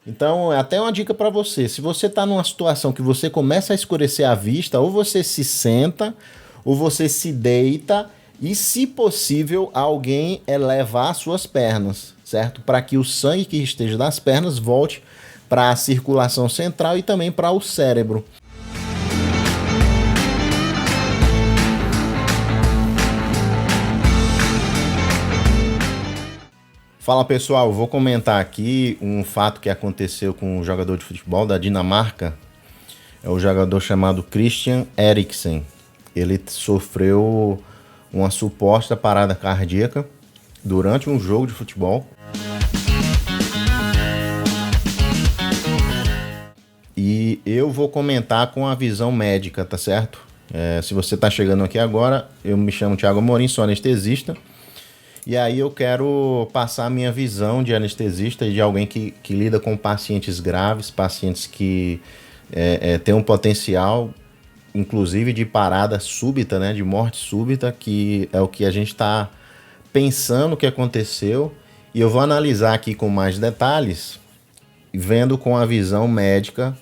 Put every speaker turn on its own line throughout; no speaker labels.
Então, é até uma dica para você. Se você está numa situação que você começa a escurecer a vista, ou você se senta, ou você se deita, e, se possível, alguém elevar as suas pernas, certo? Para que o sangue que esteja nas pernas volte para a circulação central e também para o cérebro. Fala pessoal, vou comentar aqui um fato que aconteceu com um jogador de futebol da Dinamarca. É o jogador chamado Christian Eriksen. Ele sofreu uma suposta parada cardíaca durante um jogo de futebol. E eu vou comentar com a visão médica, tá certo? Se você tá chegando aqui agora, eu me chamo Thiago Amorim, sou anestesista. E aí eu quero passar a minha visão de anestesista e de alguém que lida com pacientes graves, pacientes que têm um potencial, inclusive de parada súbita, né, de morte súbita, que é o que a gente está pensando que aconteceu. E eu vou analisar aqui com mais detalhes, vendo com a visão médica.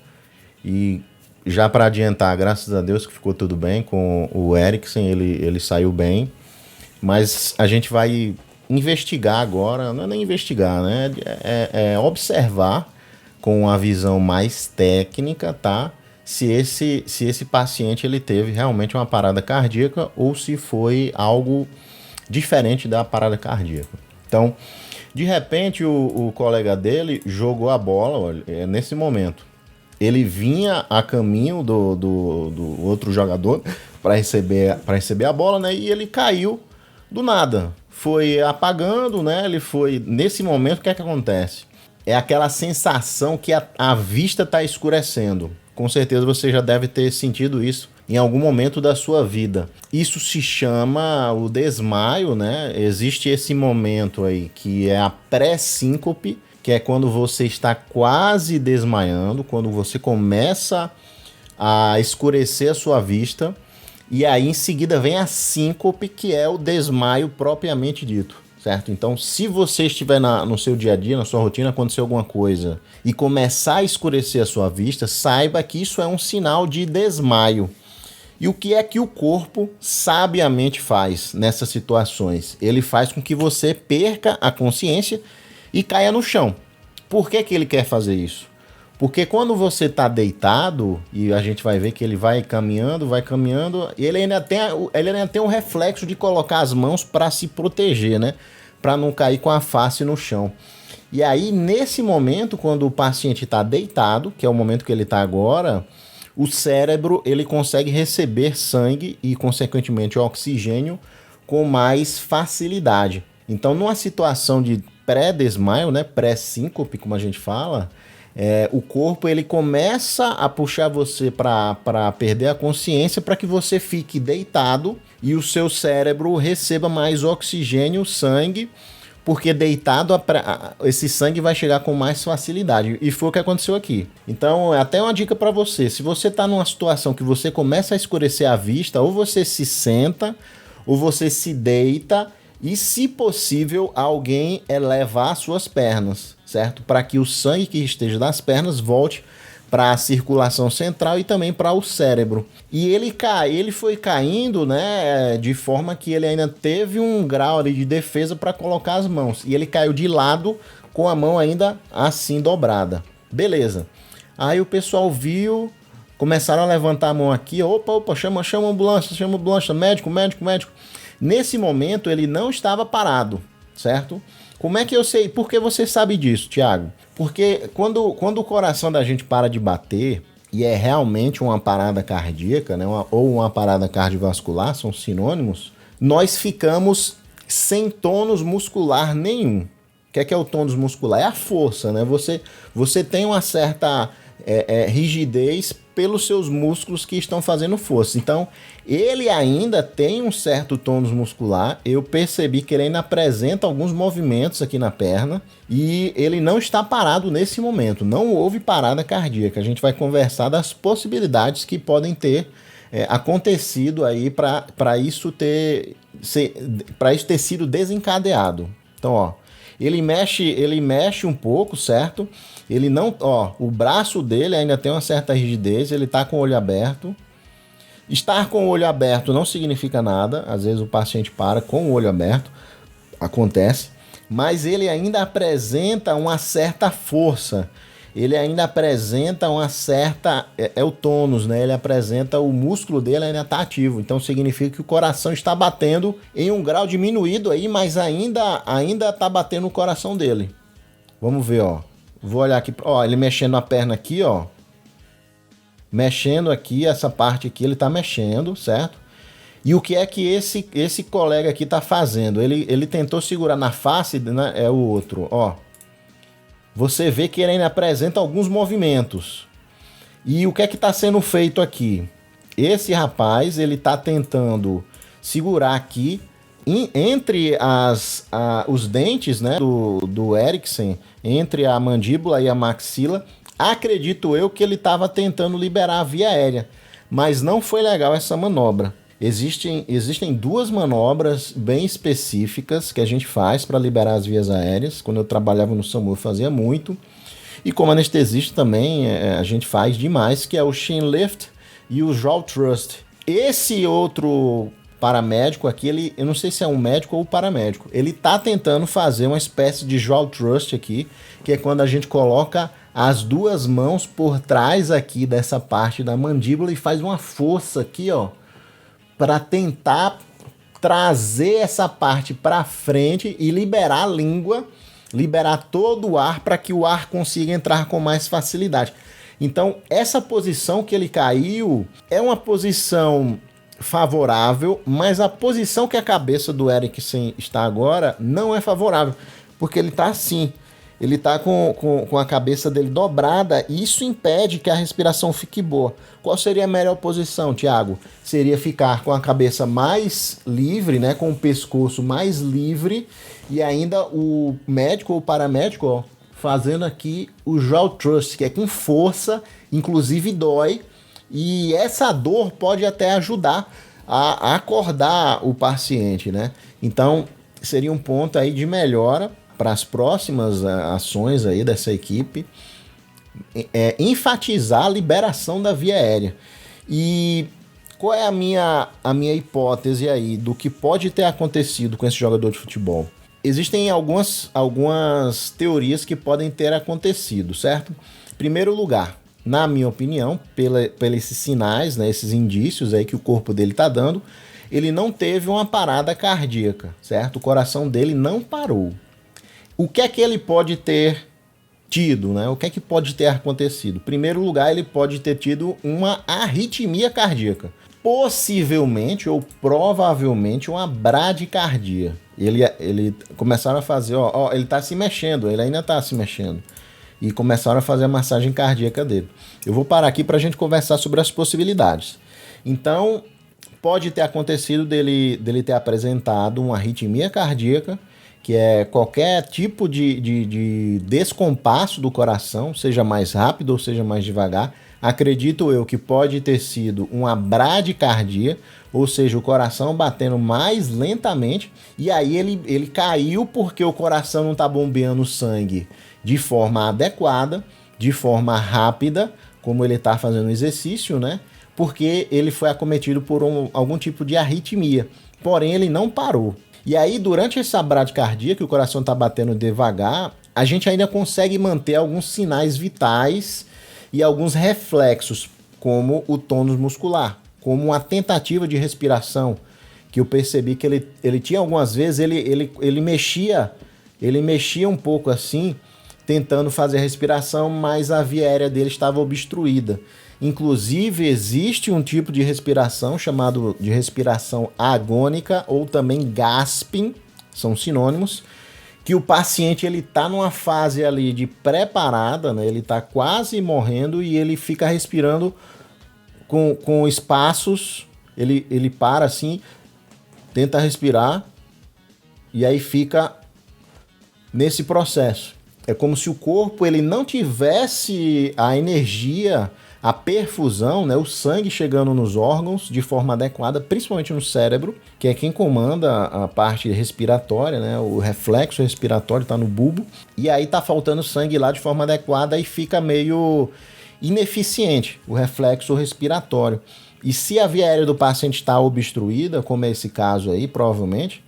E já para adiantar, graças a Deus que ficou tudo bem com o Eriksen, ele saiu bem. Mas a gente vai investigar agora, não é nem investigar, né? É observar com a visão mais técnica, tá? Se esse paciente ele teve realmente uma parada cardíaca ou se foi algo diferente da parada cardíaca. Então, de repente, o colega dele jogou a bola, olha, nesse momento. Ele vinha a caminho do outro jogador para receber a bola, né? E ele caiu do nada. Foi apagando, né? Ele foi... Nesse momento, o que é que acontece? É aquela sensação que a vista está escurecendo. Com certeza você já deve ter sentido isso em algum momento da sua vida. Isso se chama o desmaio, né? Existe esse momento aí que é a pré-síncope, que é quando você está quase desmaiando, quando você começa a escurecer a sua vista. E aí, em seguida, vem a síncope, que é o desmaio propriamente dito, certo? Então, se você estiver no seu dia a dia, na sua rotina, acontecer alguma coisa e começar a escurecer a sua vista, saiba que isso é um sinal de desmaio. E o que é que o corpo sabiamente faz nessas situações? Ele faz com que você perca a consciência e caia no chão. Por que que ele quer fazer isso? Porque quando você está deitado, e a gente vai ver que ele vai caminhando, ele ainda tem um reflexo de colocar as mãos para se proteger, né? Para não cair com a face no chão. E aí, nesse momento, quando o paciente está deitado, que é o momento que ele está agora, o cérebro ele consegue receber sangue e, consequentemente, oxigênio com mais facilidade. Então, numa situação de pré-desmaio, né? Pré-síncope, como a gente fala... o corpo ele começa a puxar você para perder a consciência para que você fique deitado e o seu cérebro receba mais oxigênio, sangue, porque deitado esse sangue vai chegar com mais facilidade. E foi o que aconteceu aqui. Então, é até uma dica para você. Se você está numa situação que você começa a escurecer a vista, ou você se senta, ou você se deita, e, se possível, alguém elevar as suas pernas, certo? Para que o sangue que esteja nas pernas volte para a circulação central e também para o cérebro. E ele foi caindo, né, de forma que ele ainda teve um grau ali de defesa para colocar as mãos. E ele caiu de lado com a mão ainda assim dobrada. Beleza. Aí o pessoal viu, começaram a levantar a mão aqui. Opa, chama a ambulância, médico. Nesse momento, ele não estava parado, certo? Como é que eu sei? Por que você sabe disso, Thiago? Porque quando o coração da gente para de bater, e é realmente uma parada cardíaca, né? Ou uma parada cardiovascular, são sinônimos, nós ficamos sem tônus muscular nenhum. O que é o tônus muscular? É a força, né? Você tem uma certa rigidez pelos seus músculos que estão fazendo força. Então, ele ainda tem um certo tônus muscular. Eu percebi que ele ainda apresenta alguns movimentos aqui na perna e ele não está parado nesse momento. Não houve parada cardíaca. A gente vai conversar das possibilidades que podem ter acontecido aí para isso ter sido desencadeado. Então, ó, Ele mexe um pouco, certo? Ele não, ó, o braço dele ainda tem uma certa rigidez, ele tá com o olho aberto. Estar com o olho aberto não significa nada, às vezes o paciente para com o olho aberto, acontece, mas ele ainda apresenta uma certa força, ele ainda apresenta uma certa, é o tônus, né? Ele apresenta, o músculo dele ainda está ativo, então significa que o coração está batendo em um grau diminuído aí, mas ainda está batendo o coração dele. Vamos ver, ó, vou olhar aqui, ó, ele mexendo a perna aqui, ó, mexendo aqui, essa parte aqui ele tá mexendo, certo? E o que é que esse colega aqui tá fazendo? Ele tentou segurar na face, né? É o outro, ó. Você vê que ele ainda apresenta alguns movimentos. E o que é que tá sendo feito aqui? Esse rapaz, ele tá tentando segurar aqui entre os dentes, né, do Eriksen, entre a mandíbula e a maxila. Acredito eu que ele estava tentando liberar a via aérea, mas não foi legal essa manobra. Existem duas manobras bem específicas que a gente faz para liberar as vias aéreas. Quando eu trabalhava no SAMU eu fazia muito. E como anestesista também a gente faz demais, que é o chin lift e o jaw thrust. Esse outro paramédico aqui, eu não sei se é um médico ou paramédico, ele está tentando fazer uma espécie de jaw thrust aqui, que é quando a gente coloca as duas mãos por trás aqui dessa parte da mandíbula e faz uma força aqui, ó, para tentar trazer essa parte para frente e liberar a língua, liberar todo o ar para que o ar consiga entrar com mais facilidade. Então, essa posição que ele caiu é uma posição favorável, mas a posição que a cabeça do Eriksen está agora não é favorável, porque ele está assim. Ele está com a cabeça dele dobrada e isso impede que a respiração fique boa. Qual seria a melhor posição, Thiago? Seria ficar com a cabeça mais livre, né, com o pescoço mais livre e ainda o médico ou o paramédico, ó, fazendo aqui o jaw thrust, que é com força, inclusive dói, e essa dor pode até ajudar a acordar o paciente, né? Então, seria um ponto aí de melhora para as próximas ações aí dessa equipe, enfatizar a liberação da via aérea. E qual é a minha hipótese aí do que pode ter acontecido com esse jogador de futebol? Existem algumas teorias que podem ter acontecido, certo? Em primeiro lugar, na minha opinião, pelos sinais, né, esses indícios aí que o corpo dele está dando, ele não teve uma parada cardíaca, certo? O coração dele não parou. O que é que ele pode ter tido, né? O que é que pode ter acontecido? Em primeiro lugar, ele pode ter tido uma arritmia cardíaca. Possivelmente ou provavelmente uma bradicardia. Ele começaram a fazer, ó, ele tá se mexendo, ele ainda tá se mexendo. E começaram a fazer a massagem cardíaca dele. Eu vou parar aqui para a gente conversar sobre as possibilidades. Então, pode ter acontecido dele ter apresentado uma arritmia cardíaca, que é qualquer tipo de descompasso do coração, seja mais rápido ou seja mais devagar. Acredito eu que pode ter sido uma bradicardia, ou seja, o coração batendo mais lentamente, e aí ele caiu porque o coração não está bombeando sangue de forma adequada, de forma rápida, como ele está fazendo exercício, né? Porque ele foi acometido por algum tipo de arritmia, porém ele não parou. E aí, durante essa bradicardia, que o coração está batendo devagar, a gente ainda consegue manter alguns sinais vitais e alguns reflexos, como o tônus muscular, como uma tentativa de respiração, que eu percebi que ele tinha algumas vezes, ele mexia um pouco assim, tentando fazer a respiração, mas a via aérea dele estava obstruída. Inclusive, existe um tipo de respiração chamado de respiração agônica ou também gasping, são sinônimos, que o paciente ele está numa fase ali de pré-parada, né? Ele está quase morrendo e ele fica respirando com espaços, ele para assim, tenta respirar e aí fica nesse processo. É como se o corpo ele não tivesse a energia, a perfusão, né, o sangue chegando nos órgãos de forma adequada, principalmente no cérebro, que é quem comanda a parte respiratória, né, o reflexo respiratório está no bulbo, e aí tá faltando sangue lá de forma adequada e fica meio ineficiente o reflexo respiratório. E se a via aérea do paciente está obstruída, como é esse caso aí, provavelmente,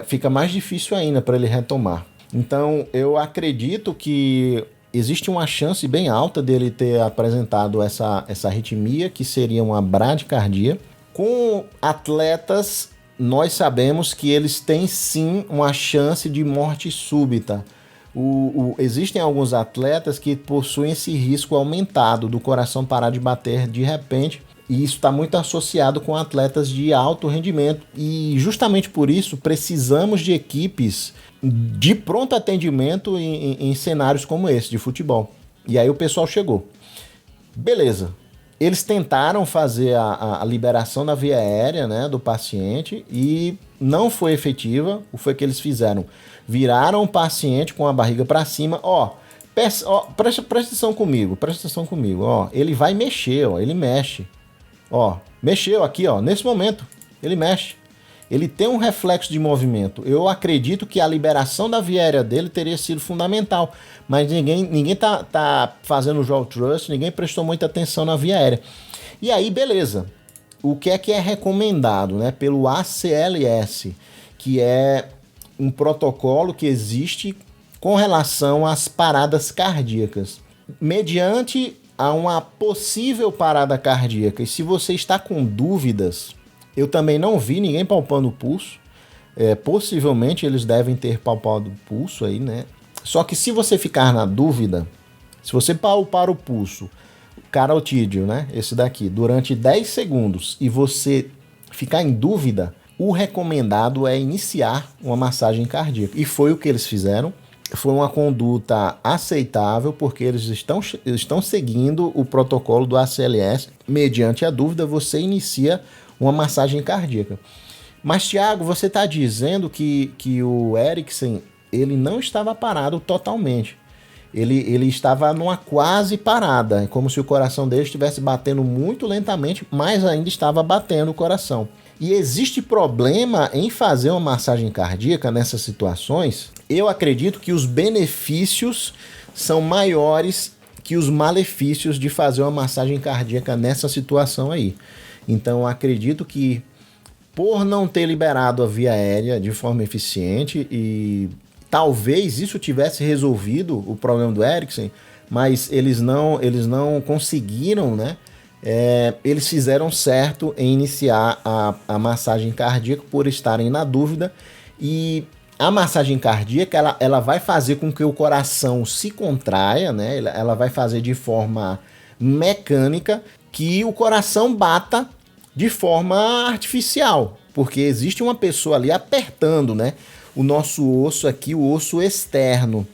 fica mais difícil ainda para ele retomar. Então, eu acredito que existe uma chance bem alta dele ter apresentado essa arritmia, que seria uma bradicardia. Com atletas, nós sabemos que eles têm sim uma chance de morte súbita. Existem alguns atletas que possuem esse risco aumentado do coração parar de bater de repente, e isso está muito associado com atletas de alto rendimento. E justamente por isso precisamos de equipes de pronto atendimento em cenários como esse de futebol. E aí o pessoal chegou. Beleza. Eles tentaram fazer a liberação da via aérea, né, do paciente e não foi efetiva. O que foi que eles fizeram? Viraram o paciente com a barriga para cima. Presta atenção comigo. Ele vai mexer, ele mexe. Mexeu aqui, nesse momento, ele mexe. Ele tem um reflexo de movimento. Eu acredito que a liberação da via aérea dele teria sido fundamental, mas ninguém tá fazendo o jaw thrust, ninguém prestou muita atenção na via aérea. E aí, beleza. O que é recomendado, né, pelo ACLS, que é um protocolo que existe com relação às paradas cardíacas. Mediante a uma possível parada cardíaca, e se você está com dúvidas, eu também não vi ninguém palpando o pulso, possivelmente eles devem ter palpado o pulso aí, né? Só que se você ficar na dúvida, se você palpar o pulso carotídeo, né, esse daqui, durante 10 segundos e você ficar em dúvida, o recomendado é iniciar uma massagem cardíaca. E foi o que eles fizeram. Foi uma conduta aceitável, porque eles estão seguindo o protocolo do ACLS. Mediante a dúvida, você inicia uma massagem cardíaca. Mas, Thiago, você está dizendo que o Eriksen, ele não estava parado totalmente. Ele estava numa quase parada, como se o coração dele estivesse batendo muito lentamente, mas ainda estava batendo o coração. E existe problema em fazer uma massagem cardíaca nessas situações? Eu acredito que os benefícios são maiores que os malefícios de fazer uma massagem cardíaca nessa situação aí. Então, eu acredito que por não ter liberado a via aérea de forma eficiente, e talvez isso tivesse resolvido o problema do Eriksen, mas eles não conseguiram, né? Eles fizeram certo em iniciar a massagem cardíaca por estarem na dúvida. E a massagem cardíaca ela vai fazer com que o coração se contraia, né? Ela vai fazer de forma mecânica que o coração bata de forma artificial, porque existe uma pessoa ali apertando, né, o nosso osso aqui, o osso externo,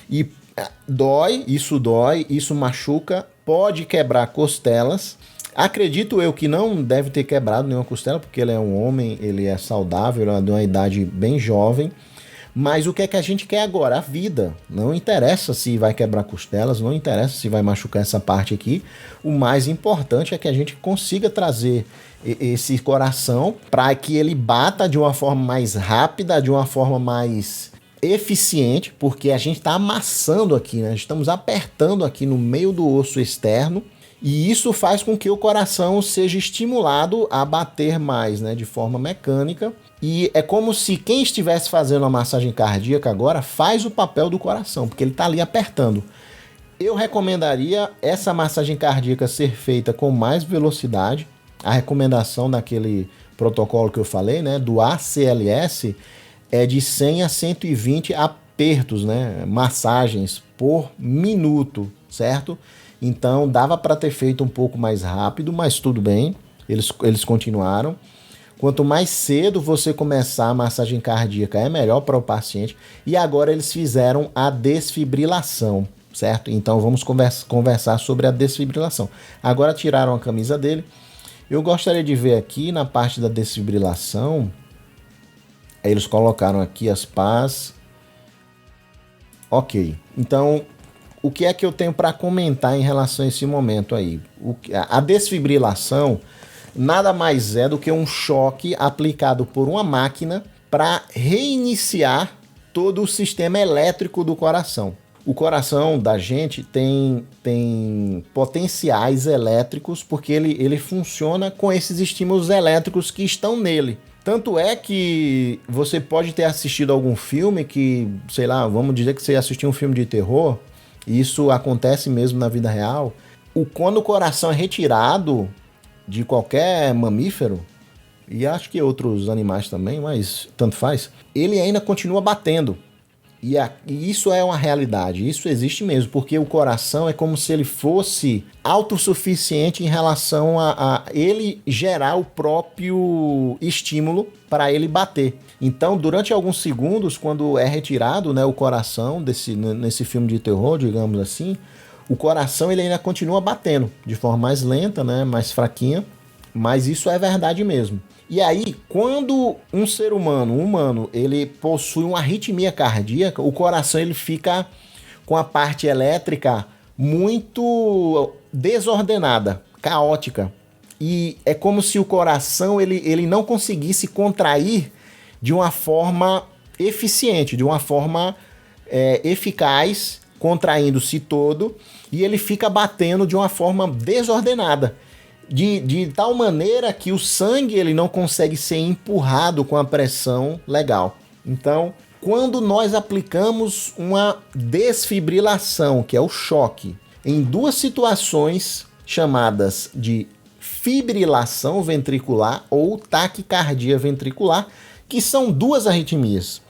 e dói, isso machuca, pode quebrar costelas. Acredito eu que não deve ter quebrado nenhuma costela, porque ele é um homem, ele é saudável, ele é de uma idade bem jovem. Mas o que é que a gente quer agora? A vida. Não interessa se vai quebrar costelas, não interessa se vai machucar essa parte aqui. O mais importante é que a gente consiga trazer esse coração para que ele bata de uma forma mais rápida, de uma forma mais eficiente, porque a gente está amassando aqui, né? Estamos apertando aqui no meio do osso externo, e isso faz com que o coração seja estimulado a bater mais, né, de forma mecânica. E é como se quem estivesse fazendo a massagem cardíaca agora faz o papel do coração, porque ele está ali apertando. Eu recomendaria essa massagem cardíaca ser feita com mais velocidade. A recomendação daquele protocolo que eu falei, né, do ACLS, é de 100 a 120 apertos, né, massagens por minuto, certo? Então dava para ter feito um pouco mais rápido, mas tudo bem, eles continuaram. Quanto mais cedo você começar a massagem cardíaca, é melhor para o paciente. E agora eles fizeram a desfibrilação, certo? Então vamos conversar sobre a desfibrilação. Agora tiraram a camisa dele. Eu gostaria de ver aqui na parte da desfibrilação, eles colocaram aqui as pás. Ok, então o que é que eu tenho para comentar em relação a esse momento aí? A desfibrilação nada mais é do que um choque aplicado por uma máquina para reiniciar todo o sistema elétrico do coração. O coração da gente tem potenciais elétricos porque ele funciona com esses estímulos elétricos que estão nele. Tanto é que você pode ter assistido algum filme que, sei lá, vamos dizer que você assistiu um filme de terror, e isso acontece mesmo na vida real. Quando o coração é retirado de qualquer mamífero, e acho que outros animais também, mas tanto faz, ele ainda continua batendo. E isso é uma realidade, isso existe mesmo, porque o coração é como se ele fosse autossuficiente em relação a ele gerar o próprio estímulo para ele bater. Então, durante alguns segundos, quando é retirado, né, o coração nesse filme de terror, digamos assim, o coração ele ainda continua batendo de forma mais lenta, né, mais fraquinha, mas isso é verdade mesmo. E aí, quando um ser humano, ele possui uma arritmia cardíaca, o coração ele fica com a parte elétrica muito desordenada, caótica. E é como se o coração ele não conseguisse contrair de uma forma eficiente, de uma forma eficaz, contraindo-se todo, e ele fica batendo de uma forma desordenada. De tal maneira que o sangue ele não consegue ser empurrado com a pressão legal. Então, quando nós aplicamos uma desfibrilação, que é o choque, em duas situações chamadas de fibrilação ventricular ou taquicardia ventricular, que são duas arritmias.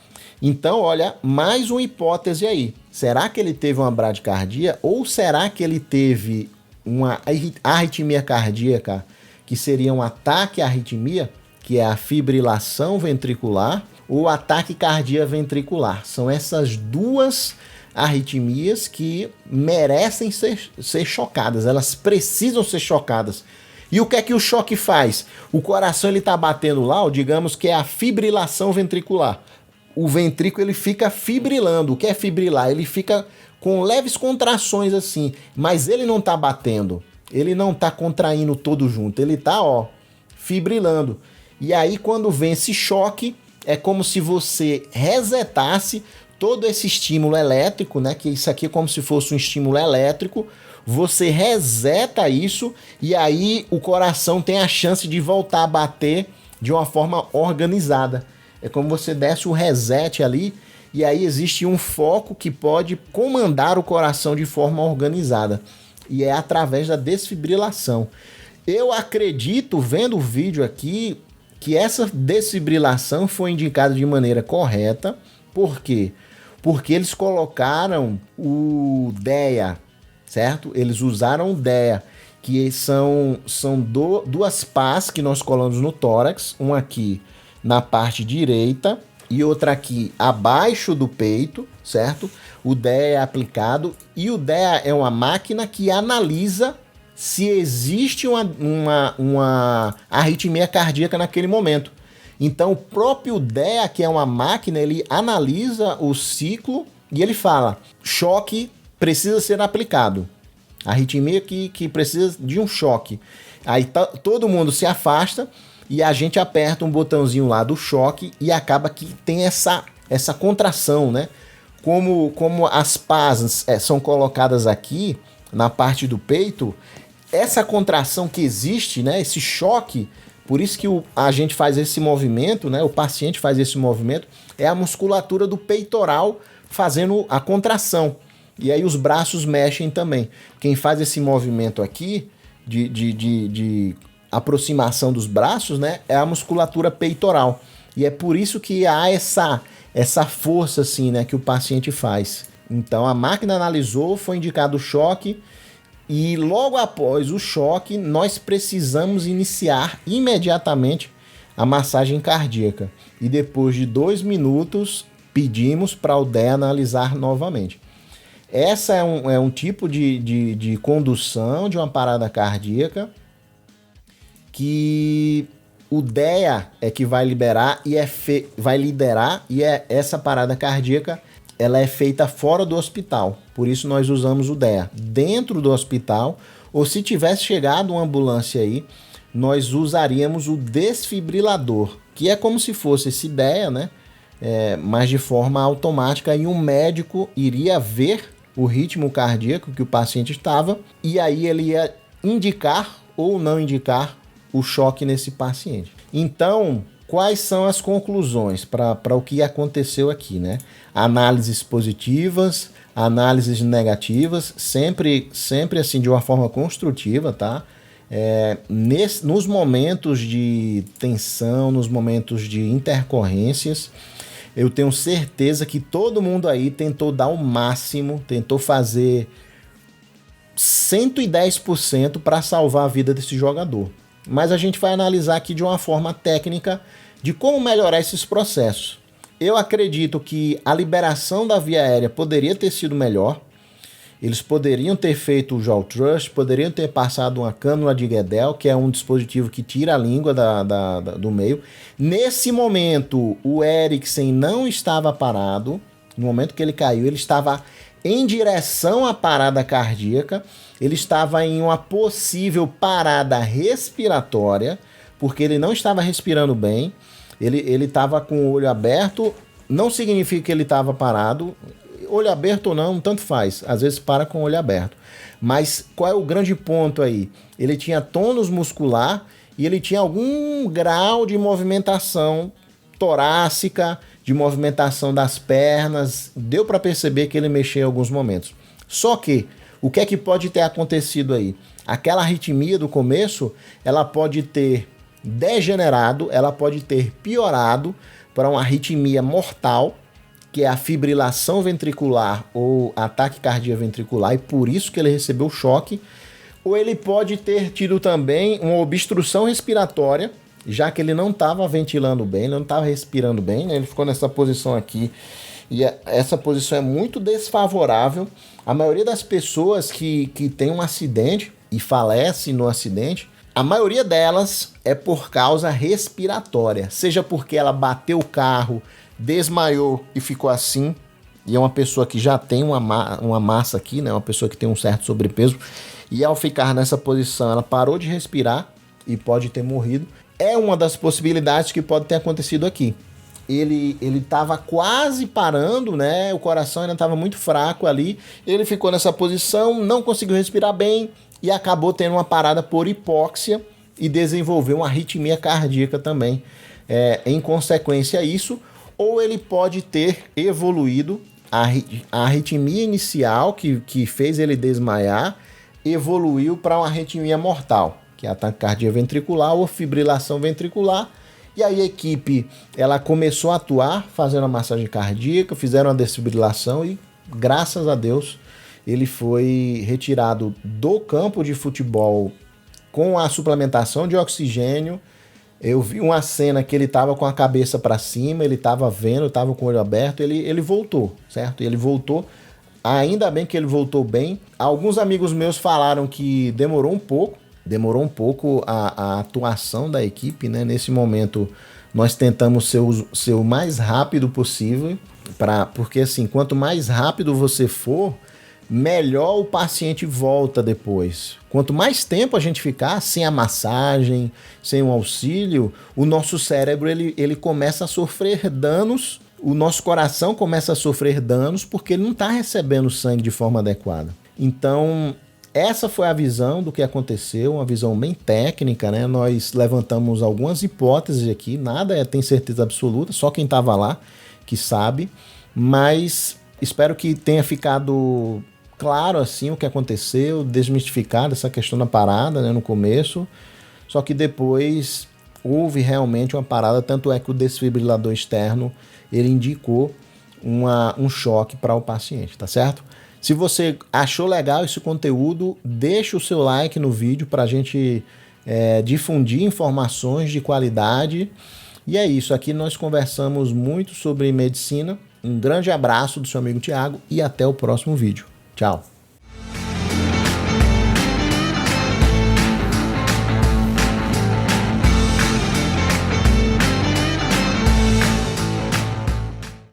Então, olha, mais uma hipótese aí. Será que ele teve uma bradicardia ou será que ele teve uma arritmia cardíaca, que seria um ataque à arritmia, que é a fibrilação ventricular, ou ataque cardíaco ventricular? São essas duas arritmias que merecem ser chocadas, elas precisam ser chocadas. E o que é que o choque faz? O coração ele está batendo lá, ó, digamos que é a fibrilação ventricular. O ventrículo ele fica fibrilando. O que é fibrilar? Ele fica com leves contrações assim, mas ele não tá batendo, ele não tá contraindo todo junto, ele tá, ó, fibrilando. E aí quando vem esse choque, é como se você resetasse todo esse estímulo elétrico, né, que isso aqui é como se fosse um estímulo elétrico, você reseta isso e aí o coração tem a chance de voltar a bater de uma forma organizada. É como você desse o reset ali. E aí existe um foco que pode comandar o coração de forma organizada. E é através da desfibrilação. Eu acredito, vendo o vídeo aqui, que essa desfibrilação foi indicada de maneira correta. Por quê? Porque eles colocaram o DEA, certo? Eles usaram o DEA, que são duas pás que nós colamos no tórax. Uma aqui na parte direita e outra aqui abaixo do peito, certo? O DEA é aplicado e o DEA é uma máquina que analisa se existe uma arritmia cardíaca naquele momento. Então o próprio DEA, que é uma máquina, ele analisa o ciclo e ele fala, choque precisa ser aplicado. Arritmia que precisa de um choque. Aí todo mundo se afasta e a gente aperta um botãozinho lá do choque e acaba que tem essa contração, né? Como as pás são colocadas aqui na parte do peito, essa contração que existe, né? Esse choque, por isso que a gente faz esse movimento, né? O paciente faz esse movimento, é a musculatura do peitoral fazendo a contração. E aí os braços mexem também. Quem faz esse movimento aqui de aproximação dos braços, né, é a musculatura peitoral. E é por isso que há essa força assim, né, que o paciente faz. Então a máquina analisou, foi indicado o choque e logo após o choque nós precisamos iniciar imediatamente a massagem cardíaca. E depois de 2 minutos pedimos para o DEA analisar novamente. Essa é um tipo de condução de uma parada cardíaca que o DEA é que vai liberar e vai liderar, e essa parada cardíaca ela é feita fora do hospital. Por isso nós usamos o DEA. Dentro do hospital, ou se tivesse chegado uma ambulância aí, nós usaríamos o desfibrilador, que é como se fosse esse DEA, né? Mas de forma automática, e um médico iria ver o ritmo cardíaco que o paciente estava, e aí ele ia indicar ou não indicar o choque nesse paciente. Então, quais são as conclusões para o que aconteceu aqui, né? Análises positivas, análises negativas, sempre assim de uma forma construtiva, tá? Nos momentos de tensão, nos momentos de intercorrências, eu tenho certeza que todo mundo aí tentou dar o máximo, tentou fazer 110% para salvar a vida desse jogador. Mas a gente vai analisar aqui de uma forma técnica de como melhorar esses processos. Eu acredito que a liberação da via aérea poderia ter sido melhor. Eles poderiam ter feito o jaw thrust, poderiam ter passado uma cânula de Guedel, que é um dispositivo que tira a língua do meio. Nesse momento, o Eriksen não estava parado. No momento que ele caiu, ele estava em direção à parada cardíaca. Ele estava em uma possível parada respiratória, porque ele não estava respirando bem. Ele estava com o olho aberto. Não significa que ele estava parado. Olho aberto ou não, tanto faz. Às vezes para com o olho aberto. Mas qual é o grande ponto aí? Ele tinha tônus muscular e ele tinha algum grau de movimentação torácica, de movimentação das pernas. Deu para perceber que ele mexeu em alguns momentos. Só que, o que é que pode ter acontecido aí? Aquela arritmia do começo, ela pode ter degenerado, ela pode ter piorado para uma arritmia mortal, que é a fibrilação ventricular ou ataque cardíaco ventricular, e por isso que ele recebeu o choque. Ou ele pode ter tido também uma obstrução respiratória, já que ele não estava ventilando bem, ele não estava respirando bem, né? Ele ficou nessa posição aqui, e essa posição é muito desfavorável. A maioria das pessoas que tem um acidente e falece no acidente, a maioria delas é por causa respiratória, seja porque ela bateu o carro, desmaiou e ficou assim, e é uma pessoa que já tem uma massa aqui, né? Uma pessoa que tem um certo sobrepeso, e ao ficar nessa posição ela parou de respirar e pode ter morrido. É uma das possibilidades que pode ter acontecido aqui. Ele estava quase parando, né? O coração ainda estava muito fraco ali, ele ficou nessa posição, não conseguiu respirar bem e acabou tendo uma parada por hipóxia e desenvolveu uma arritmia cardíaca também. Em consequência a isso, ou ele pode ter evoluído, a arritmia inicial que fez ele desmaiar, evoluiu para uma arritmia mortal, que é ataque cardíaco ventricular ou fibrilação ventricular. E aí a equipe ela começou a atuar, fazendo a massagem cardíaca, fizeram a desfibrilação e, graças a Deus, ele foi retirado do campo de futebol com a suplementação de oxigênio. Eu vi uma cena que ele estava com a cabeça para cima, ele estava vendo, estava com o olho aberto, ele voltou, certo? Ele voltou, ainda bem que ele voltou bem. Alguns amigos meus falaram que demorou um pouco a atuação da equipe, né? Nesse momento nós tentamos ser o mais rápido possível, porque assim, quanto mais rápido você for, melhor o paciente volta depois. Quanto mais tempo a gente ficar sem a massagem, sem o auxílio, o nosso cérebro ele começa a sofrer danos, o nosso coração começa a sofrer danos porque ele não está recebendo sangue de forma adequada. Então, essa foi a visão do que aconteceu, uma visão bem técnica, né? Nós levantamos algumas hipóteses aqui, nada tem certeza absoluta, só quem estava lá que sabe, mas espero que tenha ficado claro assim o que aconteceu, desmistificado essa questão da parada, né, no começo, só que depois houve realmente uma parada, tanto é que o desfibrilador externo ele indicou um choque para o paciente, tá certo? Se você achou legal esse conteúdo, deixa o seu like no vídeo para a gente difundir informações de qualidade. E é isso, aqui nós conversamos muito sobre medicina. Um grande abraço do seu amigo Thiago e até o próximo vídeo. Tchau!